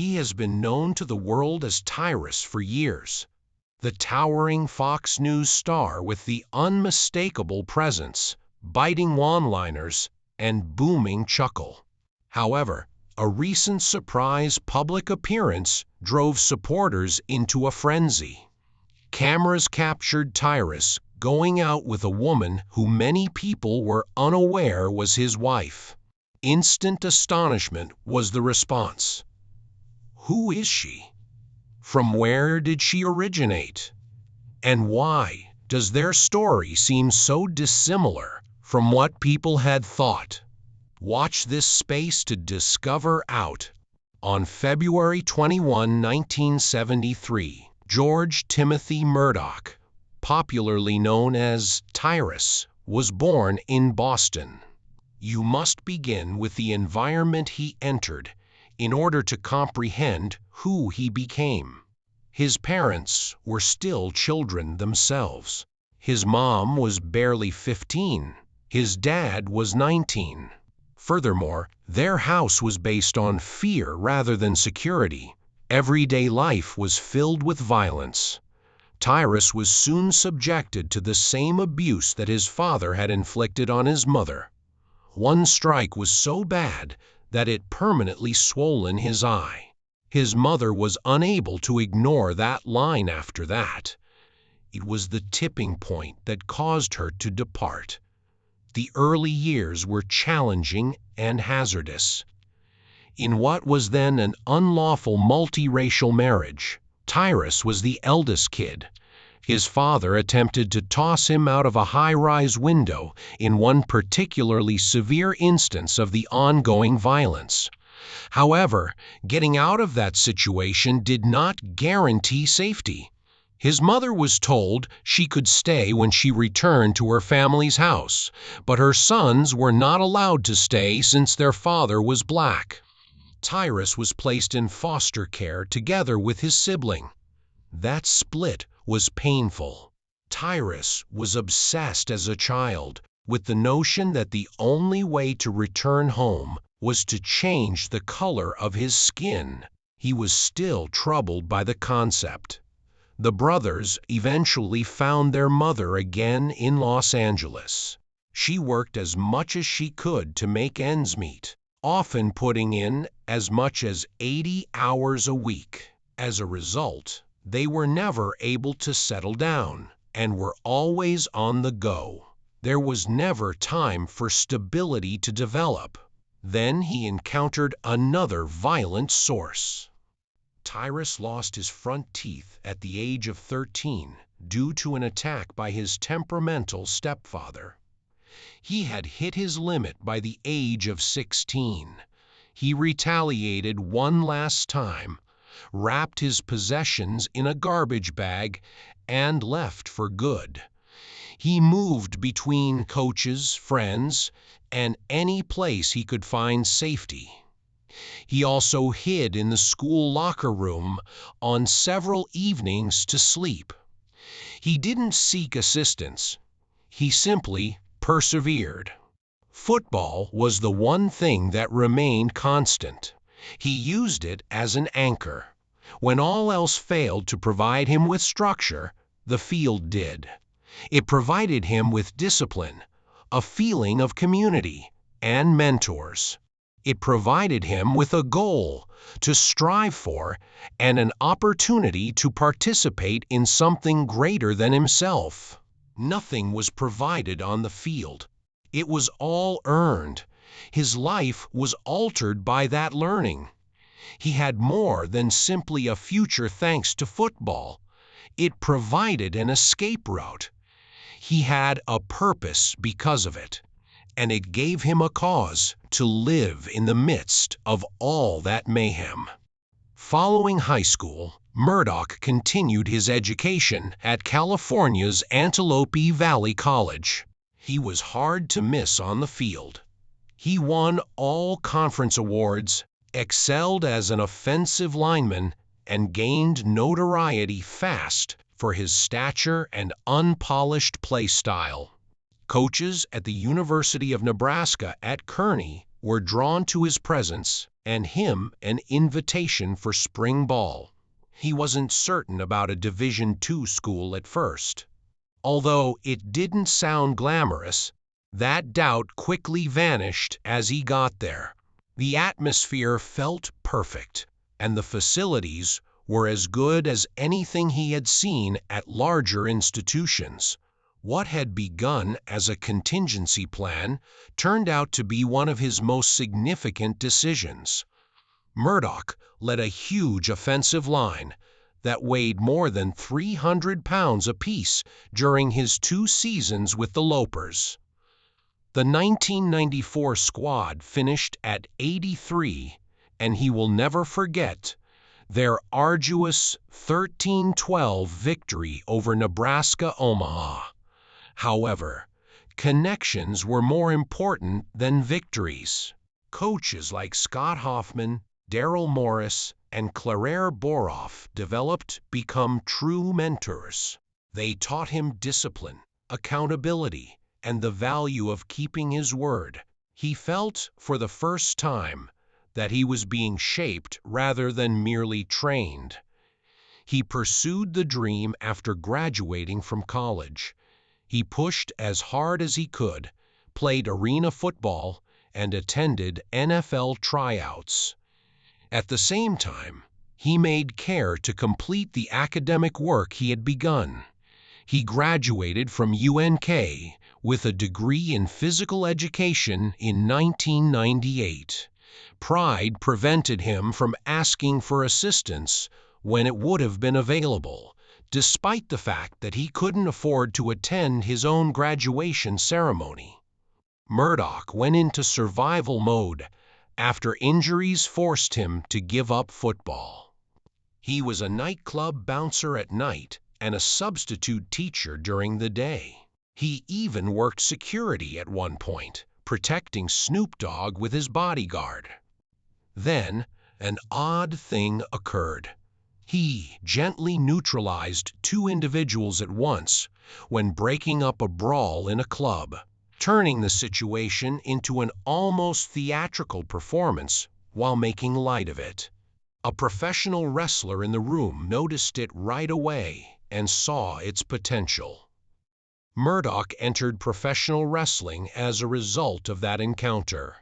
He has been known to the world as Tyrus for years, the towering Fox News star with the unmistakable presence, biting one-liners, and booming chuckle. However, a recent surprise public appearance drove supporters into a frenzy. Cameras captured Tyrus going out with a woman who many people were unaware was his wife. Instant astonishment was the response. Who is she? From where did she originate? And why does their story seem so dissimilar from what people had thought? Watch this space to discover out. On February 21, 1973, George Timothy Murdoch, popularly known as Tyrus, was born in Boston. You must begin with the environment he entered in order to comprehend who he became. His parents were still children themselves. His mom was barely 15. His dad was 19. Furthermore, their house was based on fear rather than security. Everyday life was filled with violence. Tyrus was soon subjected to the same abuse that his father had inflicted on his mother. One strike was so bad that it permanently swollen his eye. His mother was unable to ignore that line after that. It was the tipping point that caused her to depart. The early years were challenging and hazardous. In what was then an unlawful multiracial marriage, Tyrus was the eldest kid. His father attempted to toss him out of a high-rise window in one particularly severe instance of the ongoing violence. However, getting out of that situation did not guarantee safety. His mother was told she could stay when she returned to her family's house, but her sons were not allowed to stay since their father was black. Tyrus was placed in foster care together with his sibling. That split was painful. Tyrus was obsessed as a child with the notion that the only way to return home was to change the color of his skin. He was still troubled by the concept. The brothers eventually found their mother again in Los Angeles. She worked as much as she could to make ends meet, often putting in as much as 80 hours a week. As a result, they were never able to settle down and were always on the go. There was never time for stability to develop. Then he encountered another violent source. Tyrus lost his front teeth at the age of 13 due to an attack by his temperamental stepfather. He had hit his limit by the age of 16. He retaliated one last time, wrapped his possessions in a garbage bag, and left for good. He moved between coaches, friends, and any place he could find safety. He also hid in the school locker room on several evenings to sleep. He didn't seek assistance. He simply persevered. Football was the one thing that remained constant. He used it as an anchor. When all else failed to provide him with structure, the field did. It provided him with discipline, a feeling of community, and mentors. It provided him with a goal to strive for and an opportunity to participate in something greater than himself. Nothing was provided on the field. It was all earned. His life was altered by that learning. He had more than simply a future thanks to football. It provided an escape route. He had a purpose because of it, and it gave him a cause to live in the midst of all that mayhem. Following high school, Murdoch continued his education at California's Antelope Valley College. He was hard to miss on the field. He won all conference awards, excelled as an offensive lineman, and gained notoriety fast for his stature and unpolished play style. Coaches at the University of Nebraska at Kearney were drawn to his presence and him an invitation for spring ball. He wasn't certain about a Division II school at first. Although it didn't sound glamorous, that doubt quickly vanished as he got there. The atmosphere felt perfect, and the facilities were as good as anything he had seen at larger institutions. What had begun as a contingency plan turned out to be one of his most significant decisions. Murdoch led a huge offensive line that weighed more than 300 pounds apiece during his 2 seasons with the Lopers. The 1994 squad finished at 83, and he will never forget their arduous 13-12 victory over Nebraska-Omaha. However, connections were more important than victories. Coaches like Scott Hoffman, Daryl Morris, and Claire Boroff developed become true mentors. They taught him discipline, accountability, and the value of keeping his word. He felt, for the first time, that he was being shaped rather than merely trained. He pursued the dream after graduating from college. He pushed as hard as he could, played arena football, and attended NFL tryouts. At the same time, he made care to complete the academic work he had begun. He graduated from UNK with a degree in physical education in 1998. Pride prevented him from asking for assistance when it would have been available, despite the fact that he couldn't afford to attend his own graduation ceremony. Murdoch went into survival mode after injuries forced him to give up football. He was a nightclub bouncer at night and a substitute teacher during the day. He even worked security at one point, protecting Snoop Dogg with his bodyguard. Then, an odd thing occurred. He gently neutralized 2 individuals at once when breaking up a brawl in a club, turning the situation into an almost theatrical performance while making light of it. A professional wrestler in the room noticed it right away and saw its potential. Murdoch entered professional wrestling as a result of that encounter.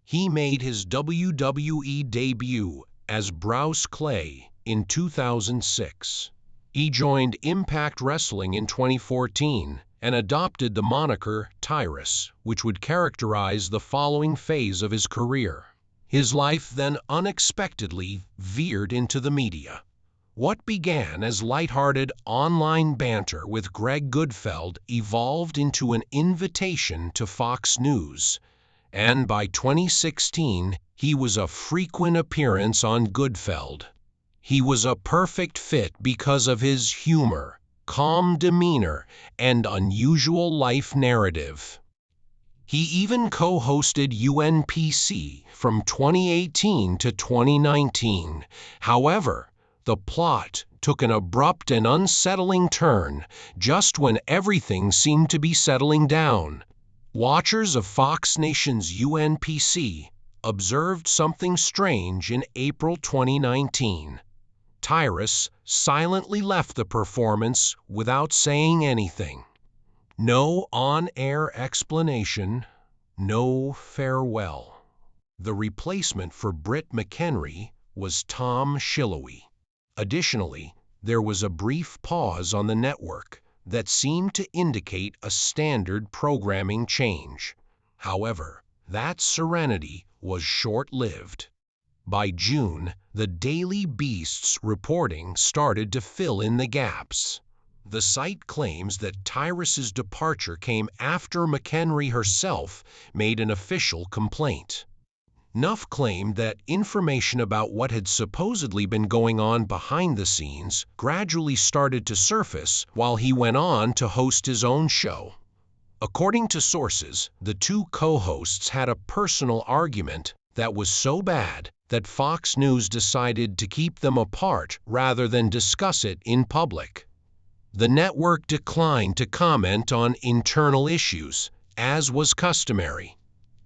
He made his WWE debut as Bruce Clay in 2006. He joined Impact Wrestling in 2014 and adopted the moniker Tyrus, which would characterize the following phase of his career. His life then unexpectedly veered into the media. What began as lighthearted online banter with Greg Goodfeld evolved into an invitation to Fox News, and by 2016 he was a frequent appearance on Goodfeld. He was a perfect fit because of his humor, calm demeanor, and unusual life narrative. He even co-hosted UNPC from 2018 to 2019. However, the plot took an abrupt and unsettling turn just when everything seemed to be settling down. Watchers of Fox Nation's UNPC observed something strange in April 2019. Tyrus silently left the performance without saying anything. No on-air explanation, no farewell. The replacement for Britt McHenry was Tom Shilowy. Additionally, there was a brief pause on the network that seemed to indicate a standard programming change. However, that serenity was short-lived. By June, the Daily Beast's reporting started to fill in the gaps. The site claims that Tyrus's departure came after McHenry herself made an official complaint. Nuff claimed that information about what had supposedly been going on behind the scenes gradually started to surface while he went on to host his own show. According to sources, the 2 co-hosts had a personal argument that was so bad that Fox News decided to keep them apart rather than discuss it in public. The network declined to comment on internal issues, as was customary.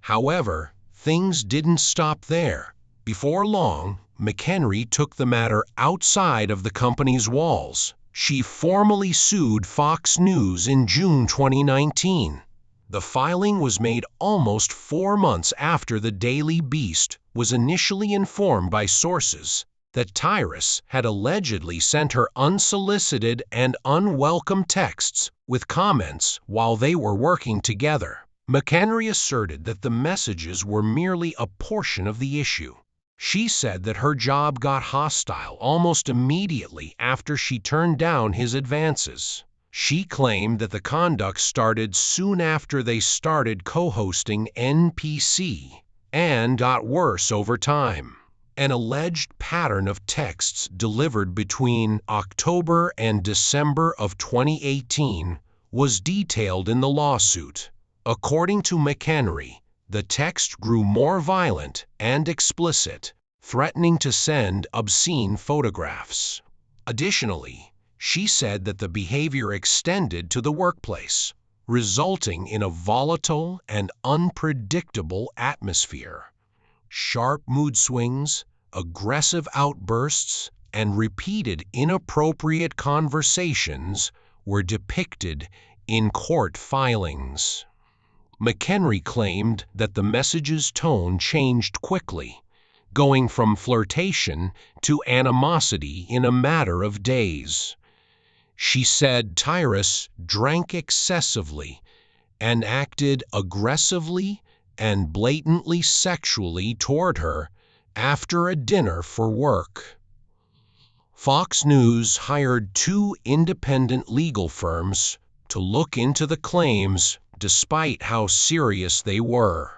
However, things didn't stop there. Before long, McHenry took the matter outside of the company's walls. She formally sued Fox News in June 2019. The filing was made almost 4 months after the Daily Beast was initially informed by sources that Tyrus had allegedly sent her unsolicited and unwelcome texts with comments while they were working together. McHenry asserted that the messages were merely a portion of the issue. She said that her job got hostile almost immediately after she turned down his advances. She claimed that the conduct started soon after they started co-hosting NPC and got worse over time. An alleged pattern of texts delivered between October and December of 2018 was detailed in the lawsuit. According to McHenry, the text grew more violent and explicit, threatening to send obscene photographs. Additionally, she said that the behavior extended to the workplace, resulting in a volatile and unpredictable atmosphere. Sharp mood swings, aggressive outbursts, and repeated inappropriate conversations were depicted in court filings. McHenry claimed that the message's tone changed quickly, going from flirtation to animosity in a matter of days. She said Tyrus drank excessively and acted aggressively and blatantly sexually toward her after a dinner for work. Fox News hired 2 independent legal firms to look into the claims despite how serious they were.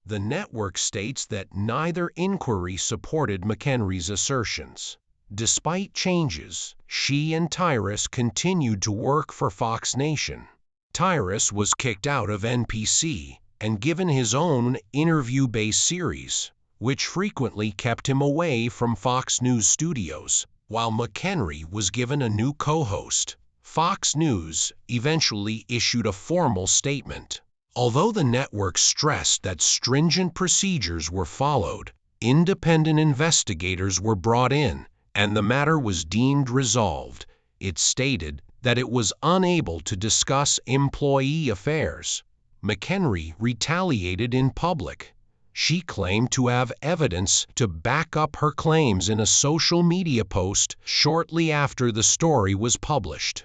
The network states that neither inquiry supported McHenry's assertions. Despite changes, she and Tyrus continued to work for Fox Nation. Tyrus was kicked out of NPC and given his own interview-based series, which frequently kept him away from Fox News studios, while McHenry was given a new co-host. Fox News eventually issued a formal statement. Although the network stressed that stringent procedures were followed, independent investigators were brought in, and the matter was deemed resolved. It stated that it was unable to discuss employee affairs. McHenry retaliated in public. She claimed to have evidence to back up her claims in a social media post shortly after the story was published.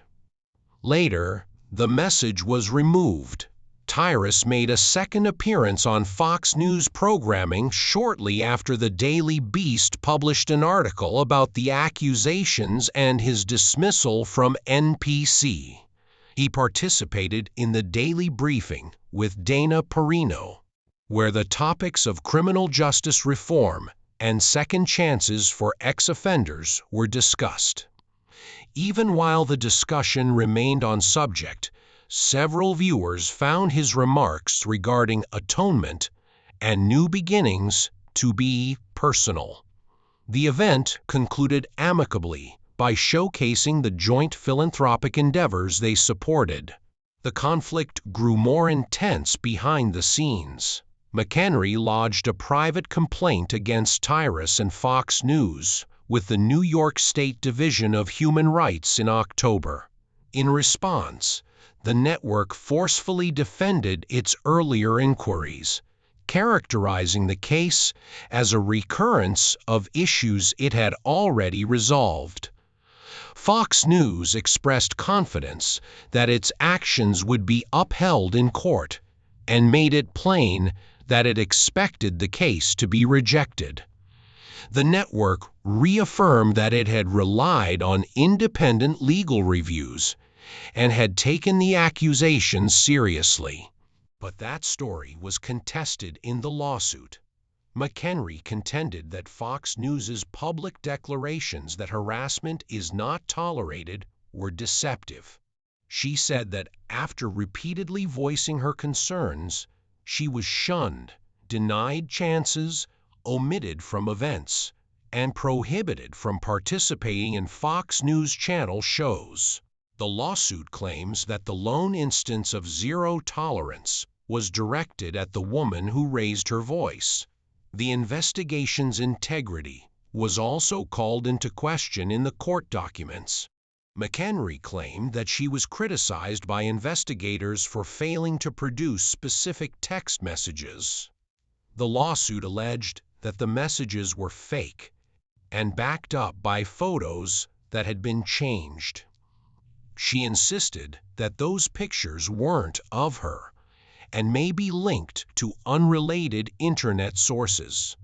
Later, the message was removed. Tyrus made a second appearance on Fox News programming shortly after the Daily Beast published an article about the accusations and his dismissal from NPC. He participated in the Daily Briefing with Dana Perino, where the topics of criminal justice reform and second chances for ex-offenders were discussed. Even while the discussion remained on subject, several viewers found his remarks regarding atonement and new beginnings to be personal. The event concluded amicably by showcasing the joint philanthropic endeavors they supported. The conflict grew more intense behind the scenes. McHenry lodged a private complaint against Tyrus and Fox News with the New York State Division of Human Rights in October. In response, the network forcefully defended its earlier inquiries, characterizing the case as a recurrence of issues it had already resolved. Fox News expressed confidence that its actions would be upheld in court and made it plain that it expected the case to be rejected. The network reaffirmed that it had relied on independent legal reviews and had taken the accusations seriously. But that story was contested in the lawsuit. McHenry contended that Fox News's public declarations that harassment is not tolerated were deceptive. She said that after repeatedly voicing her concerns, she was shunned, denied chances, omitted from events, and prohibited from participating in Fox News Channel shows. The lawsuit claims that the lone instance of zero tolerance was directed at the woman who raised her voice, The investigation's integrity was also called into question in the court documents. McHenry claimed that she was criticized by investigators for failing to produce specific text messages. The lawsuit alleged that the messages were fake and backed up by photos that had been changed. She insisted that those pictures weren't of her and may be linked to unrelated internet sources.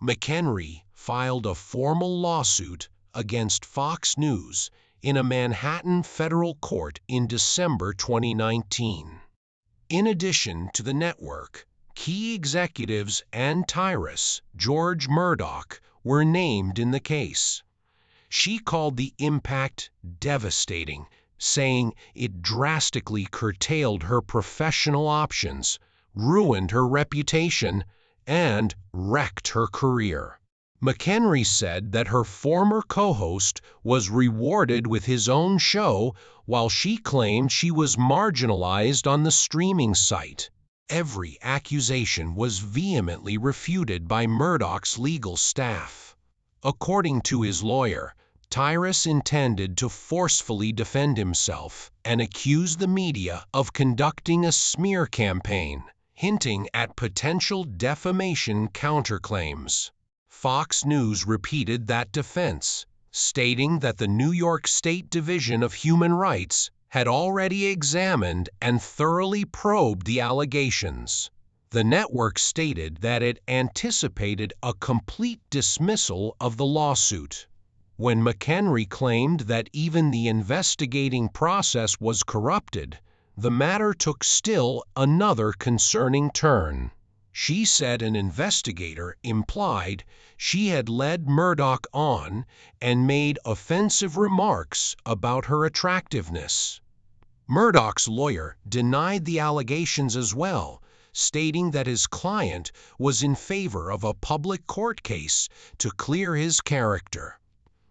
McHenry filed a formal lawsuit against Fox News in a Manhattan federal court in December 2019. In addition to the network, key executives and Tyrus, George Murdoch, were named in the case. She called the impact devastating, saying it drastically curtailed her professional options, ruined her reputation, and wrecked her career. McHenry said that her former co-host was rewarded with his own show, while she claimed she was marginalized on the streaming site. Every accusation was vehemently refuted by Murdoch's legal staff. According to his lawyer, Tyrus intended to forcefully defend himself and accuse the media of conducting a smear campaign, hinting at potential defamation counterclaims. Fox News repeated that defense, stating that the New York State Division of Human Rights had already examined and thoroughly probed the allegations. The network stated that it anticipated a complete dismissal of the lawsuit. When McHenry claimed that even the investigating process was corrupted, the matter took still another concerning turn. She said an investigator implied she had led Murdoch on and made offensive remarks about her attractiveness. Murdoch's lawyer denied the allegations as well, stating that his client was in favor of a public court case to clear his character.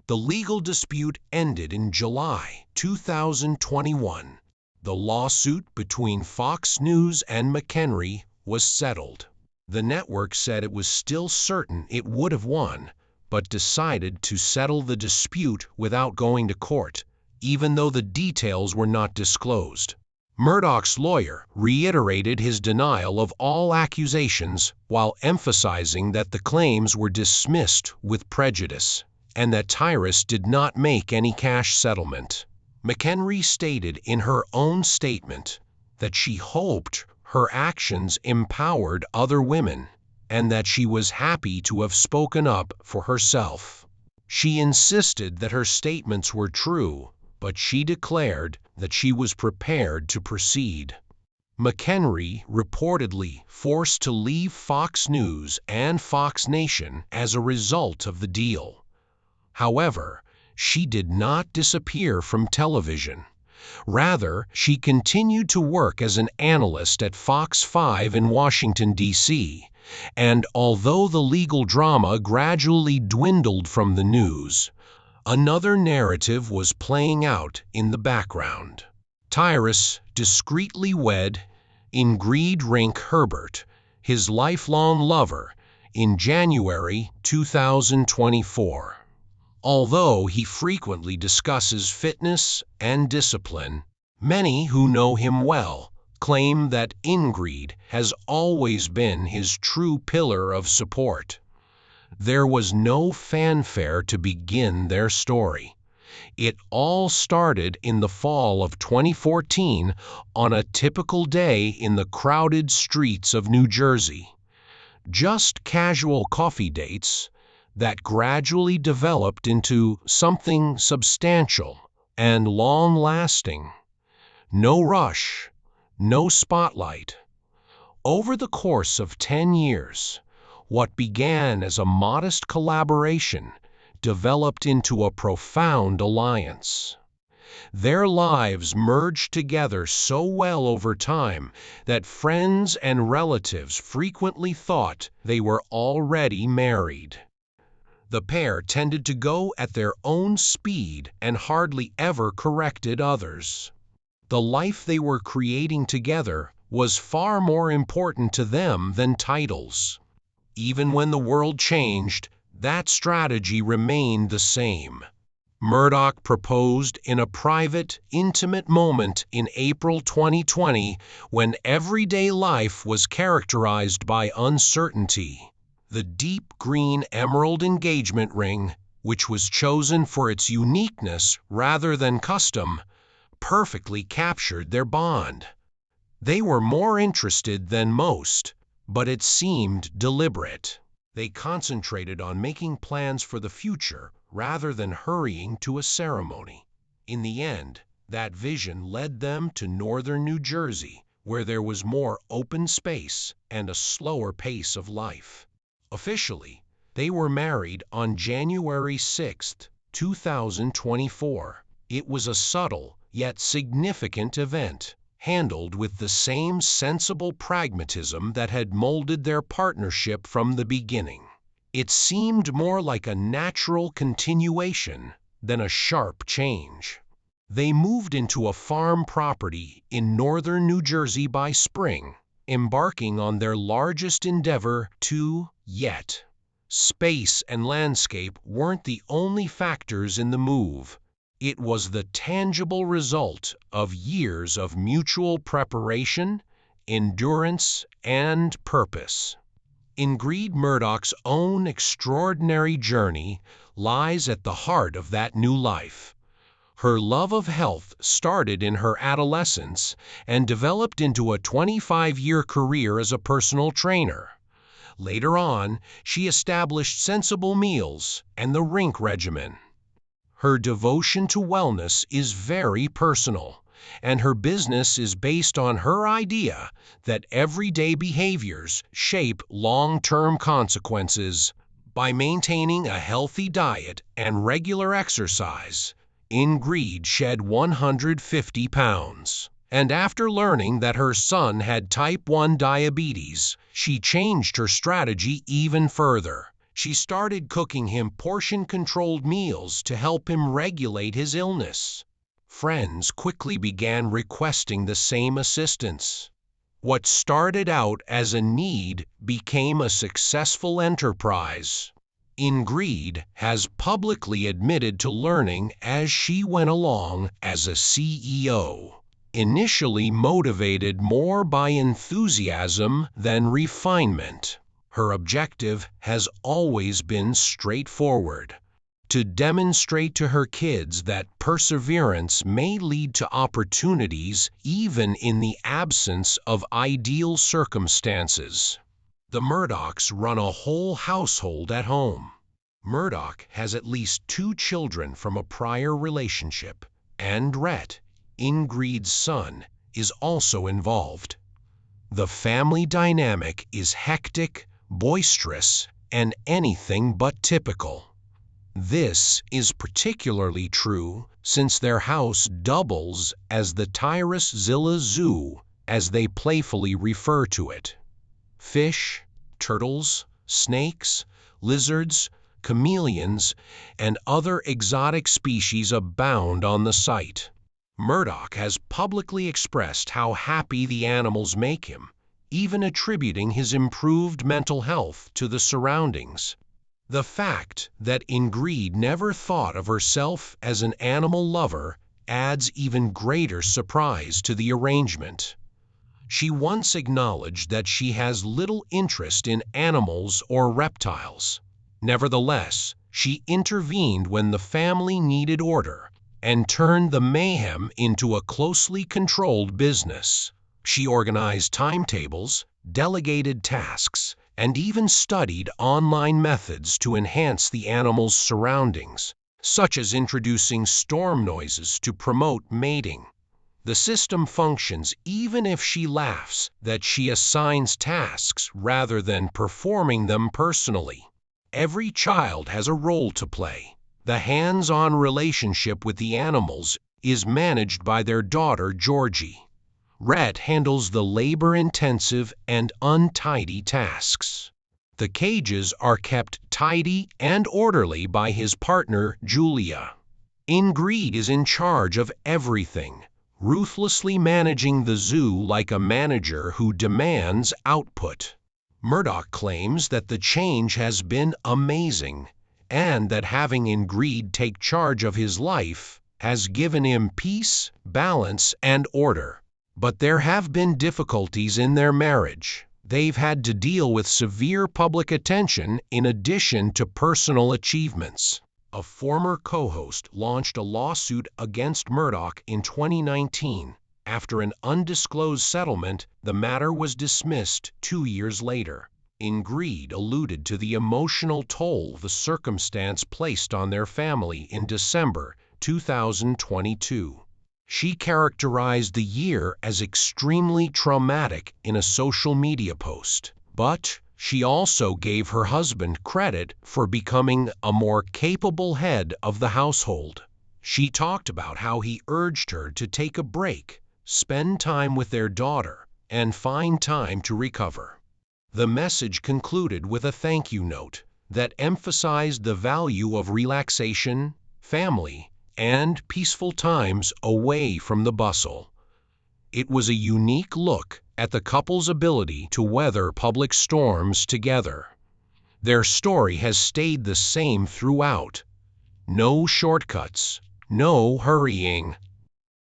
The legal dispute ended in July 2021. The lawsuit between Fox News and McHenry was settled. The network said it was still certain it would have won, but decided to settle the dispute without going to court, even though the details were not disclosed. Murdoch's lawyer reiterated his denial of all accusations while emphasizing that the claims were dismissed with prejudice and that Tyrus did not make any cash settlement. McHenry stated in her own statement that she hoped her actions empowered other women and that she was happy to have spoken up for herself. She insisted that her statements were true, but she declared that she was prepared to proceed. McHenry reportedly forced to leave Fox News and Fox Nation as a result of the deal. However, she did not disappear from television. Rather, she continued to work as an analyst at Fox 5 in Washington, D.C., and although the legal drama gradually dwindled from the news, another narrative was playing out in the background. Tyrus discreetly wed Ingrid Rink Herbert, his lifelong lover, in January 2024. Although he frequently discusses fitness and discipline, many who know him well claim that Ingrid has always been his true pillar of support. There was no fanfare to begin their story. It all started in the fall of 2014 on a typical day in the crowded streets of New Jersey. Just casual coffee dates that gradually developed into something substantial and long-lasting. No rush, no spotlight. Over the course of 10 years, what began as a modest collaboration developed into a profound alliance. Their lives merged together so well over time that friends and relatives frequently thought they were already married. The pair tended to go at their own speed and hardly ever corrected others. The life they were creating together was far more important to them than titles. Even when the world changed, that strategy remained the same. Murdoch proposed in a private, intimate moment in April 2020 when everyday life was characterized by uncertainty. The deep green emerald engagement ring, which was chosen for its uniqueness rather than custom, perfectly captured their bond. They were more interested than most, but it seemed deliberate. They concentrated on making plans for the future rather than hurrying to a ceremony. In the end, that vision led them to northern New Jersey, where there was more open space and a slower pace of life. Officially, they were married on January 6, 2024. It was a subtle, yet significant event, handled with the same sensible pragmatism that had molded their partnership from the beginning. It seemed more like a natural continuation than a sharp change. They moved into a farm property in northern New Jersey by spring, embarking on their largest endeavor to yet. Space and landscape weren't the only factors in the move. It was the tangible result of years of mutual preparation, endurance, and purpose. Ingrid Murdoch's own extraordinary journey lies at the heart of that new life. Her love of health started in her adolescence and developed into a 25-year career as a personal trainer. Later on, she established Sensible Meals and the Rink regimen. Her devotion to wellness is very personal, and her business is based on her idea that everyday behaviors shape long-term consequences. By maintaining a healthy diet and regular exercise, Ingrid shed 150 pounds. And after learning that her son had type 1 diabetes, she changed her strategy even further. She started cooking him portion-controlled meals to help him regulate his illness. Friends quickly began requesting the same assistance. What started out as a need became a successful enterprise. Ingrid has publicly admitted to learning as she went along as a CEO, initially motivated more by enthusiasm than refinement. Her objective has always been straightforward: to demonstrate to her kids that perseverance may lead to opportunities even in the absence of ideal circumstances. The Murdochs run a whole household at home. Murdoch has at least 2 children from a prior relationship, and Rhett, Ingrid's son, is also involved. The family dynamic is hectic, boisterous, and anything but typical. This is particularly true since their house doubles as the Tyrus Zilla Zoo, as they playfully refer to it. Fish, turtles, snakes, lizards, chameleons, and other exotic species abound on the site. Murdoch has publicly expressed how happy the animals make him, even attributing his improved mental health to the surroundings. The fact that Ingrid never thought of herself as an animal lover adds even greater surprise to the arrangement. She once acknowledged that she has little interest in animals or reptiles. Nevertheless, she intervened when the family needed order and turned the mayhem into a closely controlled business. She organized timetables, delegated tasks, and even studied online methods to enhance the animal's surroundings, such as introducing storm noises to promote mating. The system functions even if she laughs that she assigns tasks rather than performing them personally. Every child has a role to play. The hands-on relationship with the animals is managed by their daughter, Georgie. Rhett handles the labor-intensive and untidy tasks. The cages are kept tidy and orderly by his partner, Julia. Ingrid is in charge of everything, ruthlessly managing the zoo like a manager who demands output. Murdoch claims that the change has been amazing, and that having Ingrid take charge of his life has given him peace, balance, and order. But there have been difficulties in their marriage. They've had to deal with severe public attention in addition to personal achievements. A former co-host launched a lawsuit against Murdoch in 2019. After an undisclosed settlement, the matter was dismissed 2 years later. Ingrid alluded to the emotional toll the circumstance placed on their family in December 2022. She characterized the year as extremely traumatic in a social media post, but she also gave her husband credit for becoming a more capable head of the household. She talked about how he urged her to take a break, spend time with their daughter, and find time to recover. The message concluded with a thank you note that emphasized the value of relaxation, family, and peaceful times away from the bustle. It was a unique look at the couple's ability to weather public storms together. Their story has stayed the same throughout. No shortcuts, no hurrying,